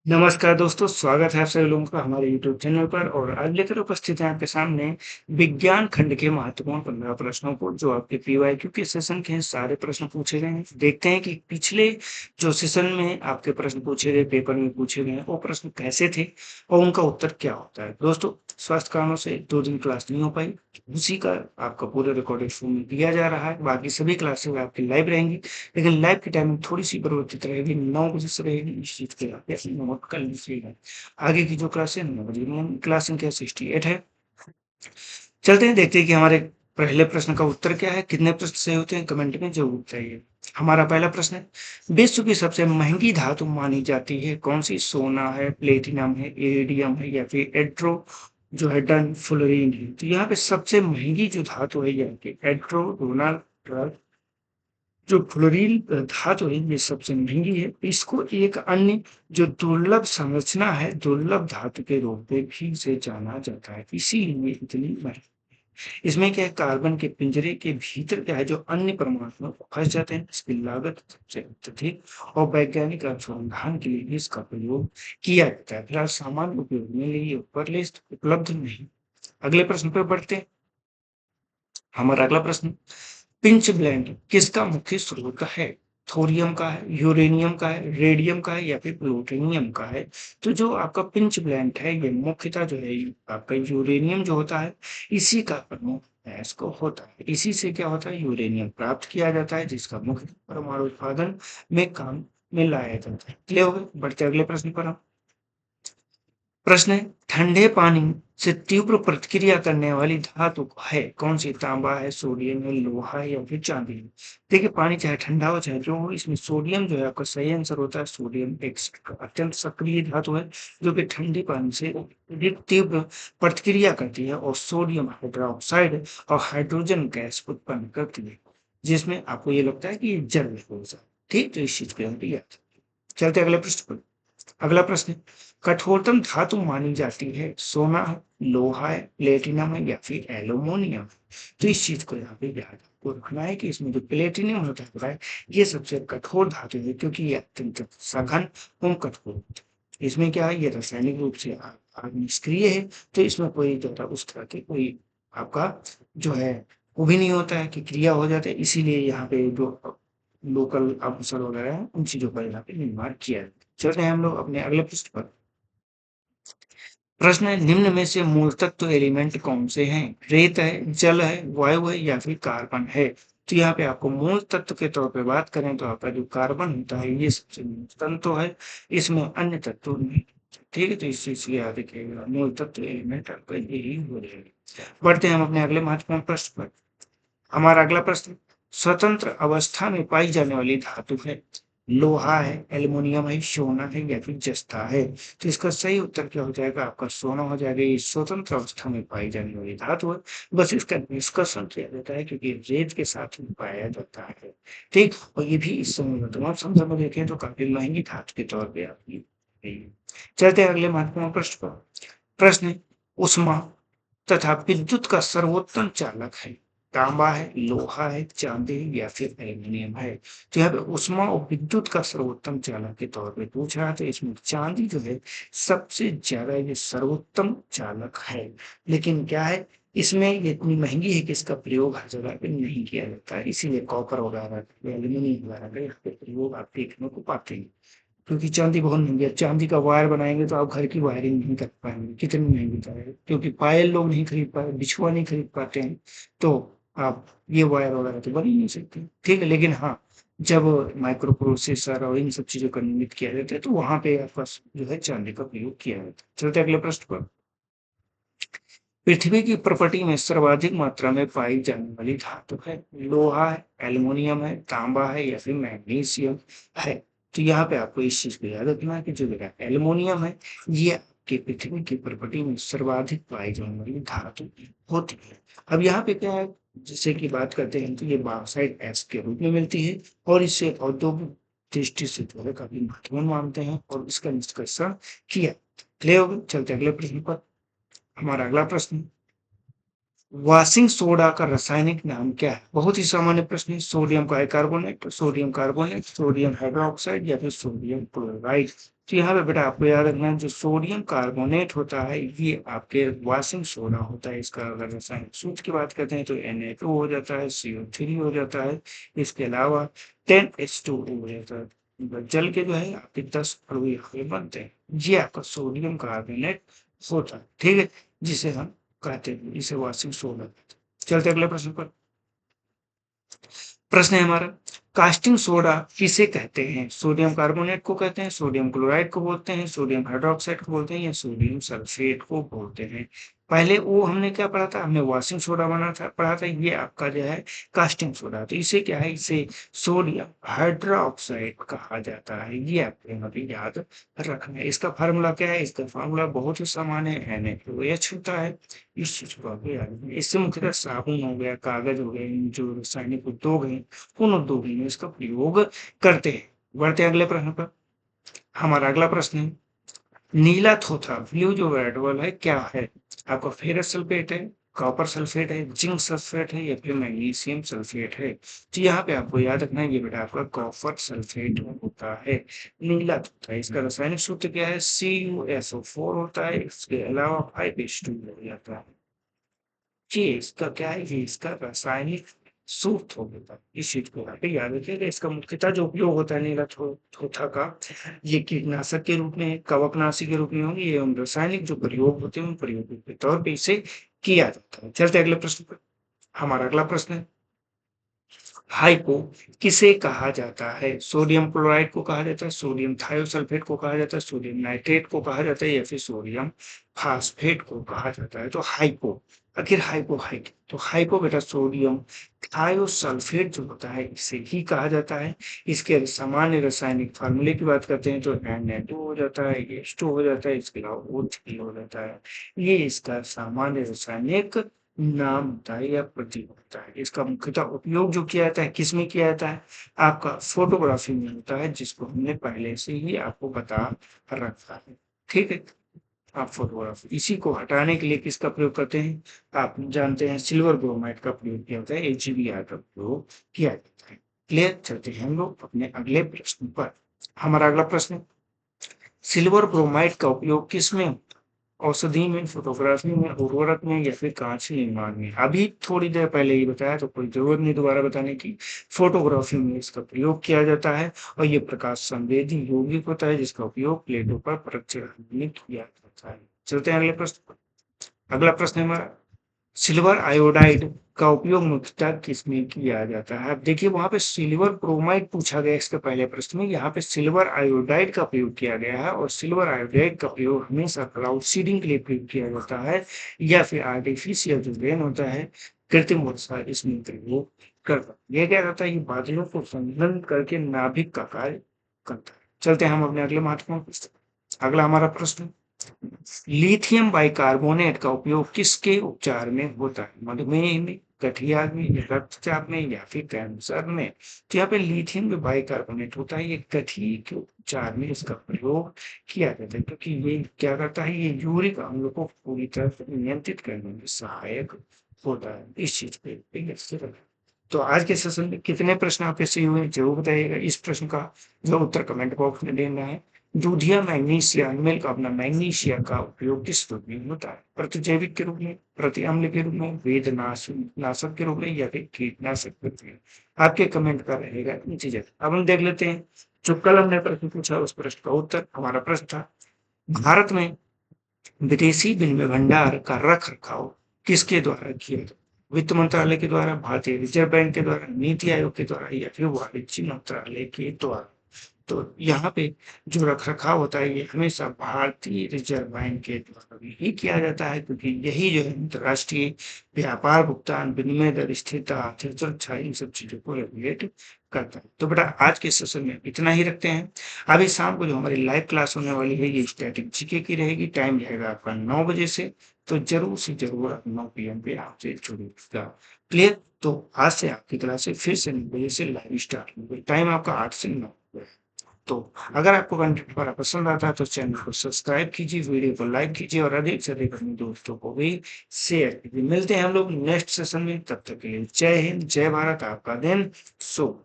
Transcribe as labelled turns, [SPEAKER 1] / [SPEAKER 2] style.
[SPEAKER 1] नमस्कार दोस्तों, स्वागत है आप सभी लोगों का हमारे यूट्यूब चैनल पर और आज लेकर उपस्थित हैं आपके सामने विज्ञान खंड के महत्वपूर्ण 15 प्रश्नों को जो आपके पीवाईक्यू के सेशन के सारे प्रश्न पूछे गए हैं। देखते हैं कि पिछले जो सेशन में आपके प्रश्न पूछे गए, पेपर में पूछे गए, वो प्रश्न कैसे थे और उनका उत्तर क्या होता है। दोस्तों, स्वास्थ्य कारणों से 2 दिन क्लास नहीं हो पाई, उसी का आपका पूरा रिकॉर्डेड फॉर्म में दिया जा रहा है। बाकी सभी क्लासेस आपकी लाइव रहेंगी, लेकिन लाइव की टाइमिंग थोड़ी-सी परिवर्तित रहेगी, 9 बजे से रहेगी। इस चीज़ के आप नोट कर लीजिएगा। आगे की जो क्लास है 9 बजे मॉर्निंग क्लास संख्या 68 है। चलते हैं, देखते हैं कि हमारे पहले प्रश्न का उत्तर क्या है। कितने प्रश्न सही होते हैं कमेंट में जरूर बताइए। हमारा पहला प्रश्न है, विश्व की सबसे महंगी धातु मानी जाती है कौन सी? सोना है, प्लेटिनम है, इरिडियम है या फिर एड्रो जो है डन फ्लोरीन है। तो यहाँ पे सबसे महंगी जो धातु है यह एड्रो डोनाल्ड जो फ्लोरीन धातु है ये सबसे महंगी है। इसको एक अन्य जो दुर्लभ संरचना है, दुर्लभ धातु के रूप में भी इसे जाना जाता है, इसीलिए इतनी महंगी। इसमें क्या है, कार्बन के पिंजरे के भीतर क्या है जो अन्य परमाणु फंस जाते हैं, इसकी लागत सबसे अत्यधिक और वैज्ञानिक अनुसंधान के लिए भी इसका प्रयोग किया जाता है। फिलहाल सामान्य उपयोग में लिए ऊपर लिस्ट उपलब्ध नहीं। अगले प्रश्न पर बढ़ते हैं। हमारा अगला प्रश्न, पिंच ब्लेंड किसका मुख्य स्रोत है? थोरियम का है, यूरेनियम का है, रेडियम का है या फिर प्लूटोनियम का है? तो जो आपका पिंच ब्लेंड है ये मुख्यतः जो है आपका यूरेनियम जो होता है इसी का प्रमुख गैस को होता है। इसी से क्या होता है, यूरेनियम प्राप्त किया जाता है जिसका मुख्य परमाणु उत्पादन में काम में लाया जाता है। क्लियर हो गया? बढ़ते अगले प्रश्न पर हम। प्रश्न है, ठंडे पानी से तीव्र प्रतिक्रिया करने वाली धातु है कौन सी? तांबा है, सोडियम है, लोहा है या फिर चांदी है? देखिए, पानी चाहे ठंडा हो चाहे जो हो, इसमें सोडियम जो है आपका सही आंसर होता है। सोडियम एक अत्यंत सक्रिय धातु है जो कि ठंडे पानी से अधिक तीव्र प्रतिक्रिया करती है और सोडियम हाइड्रोक्साइड और हाइड्रोजन गैस उत्पन्न करती है, जिसमें आपको ये लगता है कि ये जल हो जाए। ठीक, तो इस चीज पे हम याद। चलते अगले प्रश्न पर। अगला प्रश्न, कठोरतम धातु मानी जाती है सोना है, लोहा है, प्लेटिनम है या फिर एल्यूमिनियम है? तो इस चीज को यहाँ पे याद आपको रखना है कि इसमें जो प्लेटिनम होता है ये सबसे कठोर धातु है क्योंकि ये अत्यंत सघन एवं कठोर होता है। इसमें क्या है, ये रासायनिक रूप से निष्क्रिय है, तो इसमें कोई जो है उस तरह की कोई आपका जो है वो भी नहीं होता है कि क्रिया हो जाता है, इसीलिए यहाँ पे जो लोकल आभूषण वगैरह है उन चीजों का यहाँ पे निर्माण किया है। चल रहे हैं हम लोग अपने अगले पृष्ठ पर। प्रश्न है, निम्न में से मूल तत्व एलिमेंट कौन से हैं? रेत है, जल है, वायु है या फिर कार्बन है? तो यहाँ पे आपको मूल तत्व के तौर पे बात करें तो आपका जो कार्बन होता है ये सबसे मूल तत्व है, इसमें अन्य तत्व नहीं। ठीक है, तो इस चीज को याद रखिएगा, मूल तत्व एलिमेंट आपका यही हो जाएगा। बढ़ते हैं हम अपने अगले महत्वपूर्ण प्रश्न पर। हमारा अगला प्रश्न, स्वतंत्र अवस्था में पाई जाने वाली धातु है, लोहा है, एल्युमिनियम है, सोना है या फिर जस्ता है? तो इसका सही उत्तर क्या हो जाएगा, आपका सोना हो जाएगा। ये स्वतंत्र अवस्था में पाई जाने वाली धातु है। बस इसका निष्कर्षण किया जाता है क्योंकि रेत के साथ ही पाया जाता है। ठीक, और ये भी इस समय वर्तमान संदर्भ में देखें तो काफी महंगी धातु के तौर पे आपकी गई है। चलते हैं अगले महत्वपूर्ण प्रश्न पर। प्रश्न, उष्मा तथा विद्युत का सर्वोत्तम चालक है, तांबा है, लोहा है, चांदी है या फिर एल्यूमिनियम है? तो यहाँ पे उष्मा और विद्युत का सर्वोत्तम चालक के तौर पे पूछ रहा है, तो इसमें चांदी जो है सबसे ज्यादा ये सर्वोत्तम चालक है। लेकिन क्या है, इसमें ये इतनी महंगी है कि इसका प्रयोग हर जगह पे नहीं किया जाता है, इसीलिए कॉपर वगैरह एल्यूमिनियम वगैरह का यहाँ पे प्रयोग आप देखने को पाते हैं। क्योंकि चांदी बहुत महंगी है, चांदी का वायर बनाएंगे तो आप घर की वायरिंग नहीं कर पाएंगे, कितनी महंगी है। क्योंकि पायल लोग नहीं खरीद पाए, बिछुआ नहीं खरीद पाते हैं, तो आप ये वायर वगैरह तो बन ही नहीं सकते। ठीक है, लेकिन हाँ, जब माइक्रो प्रोसेसर और इन सब चीजों का निर्मित किया जाता है तो वहां पे आपका जो है चांदी का प्रयोग किया जाता है। चलते अगले प्रश्न पर। पृथ्वी की प्रॉपर्टी में सर्वाधिक मात्रा में पाई जाने वाली धातु है, लोहा है, एल्युमिनियम है, तांबा है या फिर मैग्नीशियम है? तो यहाँ पे आपको इस चीज को याद रखना है कि जो एल्युमिनियम है ये आपकी पृथ्वी की प्रॉपर्टी में सर्वाधिक पाई जाने वाली धातु होती है। अब यहाँ पे क्या है, जैसे कि बात करते हैं तो ये बॉक्साइट एस के रूप में मिलती है और इसे औद्योगिक दृष्टि से जो है काफी महत्वपूर्ण मानते हैं और इसका निष्कर्षण किया। क्लियर हो गया? चलते अगले प्रश्न पर। हमारा अगला प्रश्न, वॉशिंग सोडा का रासायनिक नाम क्या है? बहुत ही सामान्य प्रश्न है। Sodium bicarbonate, sodium carbonate, sodium hydroxide या फिर सोडियम क्लोराइड। तो यहाँ पे बेटा आपको याद रखना है, जो सोडियम कार्बोनेट होता है ये आपके वॉशिंग सोडा होता है। इसका अगर रासायनिक सूत्र की बात करते हैं तो Na2 हो जाता है, CO3 हो जाता है, इसके अलावा 10H2O हो जाता है। जल के जो है आपके 10 अणु यहाँ पे बनते हैं। ये आपका सोडियम कार्बोनेट होता है, ठीक है, जिसे हम कहते हैं, इसे वॉशिंग सोडा कहते हैं। चलते अगले प्रश्न पर। प्रश्न है हमारा, कास्टिंग सोडा किसे कहते हैं? सोडियम कार्बोनेट को कहते हैं, सोडियम क्लोराइड को बोलते हैं, सोडियम हाइड्रोक्साइड को बोलते हैं या सोडियम सल्फेट को बोलते हैं? पहले वो हमने क्या पढ़ा था? हमने वॉशिंग सोडा बना था पढ़ा था। ये आपका जो है कास्टिंग सोडा। तो इसे क्या है? इसे सोडियम हाइड्रोक्साइड कहा जाता है। ये आपको यहाँ पे याद रखना है। इसका फार्मूला क्या है? इसका फार्मूला बहुत ही सामान्य है, NaOH होता है। इस चीज को आपको याद रखना है। इससे मुख्यतः साबुन हो गया, कागज हो गए, जो रासायनिक उद्योग है उन उद्योगों में इसका प्रयोग करते हैं। बढ़ते हैं अगले प्रश्न पर। हमारा अगला प्रश्न है, नीला थोथा ब्लू जो रेड बॉल है क्या है? आपका फेरस सल्फेट है, कॉपर सल्फेट है, जिंक सल्फेट है या फिर मैग्नीशियम सल्फेट है? तो यहाँ पे आपको याद रखना है, ये बेटा आपका कॉपर सल्फेट होता है। नीला थोथा, इसका रासायनिक सूत्र क्या है? CuSO4 होता है। इसके अलावा 5H2 हो जाता है। ये इसका क्या है? ये इसका रासायनिक सूत्र होता है। इस चीज को यहाँ पे याद रखिएगा। इसका मुख्यतः जो उपयोग होता है नीला थोथा का, ये कीटनाशक के रूप में, कवकनाशी के रूप में होंगे एवं रासायनिक जो प्रयोग होते हैं उन प्रयोगों के तौर पे इसे किया जाता है। चलते अगले प्रश्न पर। हमारा अगला प्रश्न है, हाइपो किसे कहा जाता है? सोडियम क्लोराइड को कहा जाता है, सोडियम थायोसल्फेट को कहा जाता है, सोडियम नाइट्रेट को कहा जाता है या फिर सोडियम फास्फेट को कहा जाता है? तो हाइपो, आखिर हाइपो है क्या? तो हाइपो बेटा सोडियम थायोसल्फेट जो होता है इसे ही कहा जाता है। इसके सामान्य रासायनिक फार्मूले की बात करते हैं तो Na2 हो जाता है, H2 हो जाता है, इसके अलावा O3 हो जाता है। ये इसका सामान्य रासायनिक नाम होता है या प्रतीक होता है। इसका मुख्यतः उपयोग जो किया जाता है किसमें किया जाता है? आपका फोटोग्राफी में होता है, जिसको हमने पहले से ही आपको बता रखा है, ठीक है। आप फोटोग्राफी, इसी को हटाने के लिए किसका प्रयोग करते हैं? आप जानते हैं सिल्वर ब्रोमाइड का प्रयोग किया जाता है, AgBr का प्रयोग किया जाता है। क्लियर? चलते हैं हम लोग अपने अगले प्रश्न पर। हमारा अगला प्रश्न, सिल्वर ब्रोमाइड का उपयोग किसमें? औषधि में, फोटोग्राफी में, उर्वरक में या फिर कांच निर्माण में? अभी थोड़ी देर पहले ही बताया, तो कोई जरूरत नहीं दोबारा बताने की। फोटोग्राफी में इसका प्रयोग किया जाता है और ये प्रकाश संवेदी यौगिक होता है, जिसका उपयोग प्लेटों पर प्रक्षेपण में किया जाता है। चलते हैं अगले प्रश्न पर। अगला प्रश्न है हमारा, सिल्वर आयोडाइड का उपयोग मुख्यतः किसमें किया जाता है? अब देखिए वहां पे सिल्वर ब्रोमाइड पूछा गया इसके पहले प्रश्न में, यहाँ पे सिल्वर आयोडाइड का प्रयोग किया गया है। और सिल्वर आयोडाइड का प्रयोग हमेशा क्लाउड सीडिंग के लिए प्रयोग किया जाता है या फिर आर्टिफिशियल जो रेन होता है, कृत्रिम वर्षा, इसमें प्रयोग करता है। यह क्या करता है? ये बादलों को संघनन करके नाभिक का कार्य करता है। चलते हैं हम अपने अगले महत्वपूर्ण प्रश्न। अगला हमारा प्रश्न, लिथियम बाइकार्बोनेट का उपयोग किसके उपचार में होता है? मधुमेह में, गठिया में, रक्तचाप में या फिर कैंसर में? तो यहाँ पे लिथियम जो बाइकार्बोनेट होता है ये गठिया के उपचार में इसका प्रयोग किया जाता है, क्योंकि ये क्या करता है? ये यूरिक अम्ल को पूरी तरह से नियंत्रित करने में सहायक होता है। इस चीज पे स्थिर है। तो आज के सेशन में कितने प्रश्न आपके सही हुए जरूर बताइएगा। इस प्रश्न का जो उत्तर कमेंट बॉक्स में देना है। दूधिया मैग्नीशिया मिल्क अपना मैग्नीशिया का उपयोग किस रूप में होता है? प्रतिजैविक के रूप में, प्रति अम्ल के रूप में, नाशक के रूप में या फिर कीटनाशक के रूप में? आपके कमेंट का रहेगा इंतजार। अब हम देख लेते हैं जो कल हमने प्रश्न पूछा उस प्रश्न का उत्तर। हमारा प्रश्न था, भारत में विदेशी विनिमय भंडार का रख रखाव किसके द्वारा किया जाता है? वित्त मंत्रालय के द्वारा, भारतीय रिजर्व बैंक के द्वारा, नीति आयोग के द्वारा या फिर वाणिज्य मंत्रालय के द्वारा? तो यहाँ पे जो रख-रखाव होता है ये हमेशा भारतीय रिजर्व बैंक के द्वारा ही किया जाता है, क्योंकि यही जो है अंतर्राष्ट्रीय व्यापार, भुगतान, विनिमय दर, स्थिरता, आर्थिक सुरक्षा, इन सब चीजों को रेगुलेट करता है। तो बेटा आज के सेशन में इतना ही रखते हैं। अभी शाम को जो हमारी लाइव क्लास होने वाली है ये स्टैटिक जीके की रहेगी। टाइम रहेगा आपका 9 बजे से। तो जरूर से जरूर आप 9 PM पे आपसे जुड़िएगा। क्लियर? तो आज से आपकी क्लास फिर से 9 बजे से लाइव स्टार्ट होगी। टाइम आपका 8 से 9 है। तो अगर आपको कंटेंट हमारा पसंद आता है तो चैनल को सब्सक्राइब कीजिए, वीडियो को लाइक कीजिए और अधिक से अधिक अपने दोस्तों को भी शेयर कीजिए। मिलते हैं हम लोग नेक्स्ट सेशन में, तब तक के लिए जय हिंद, जय भारत, आपका दिन शुभ।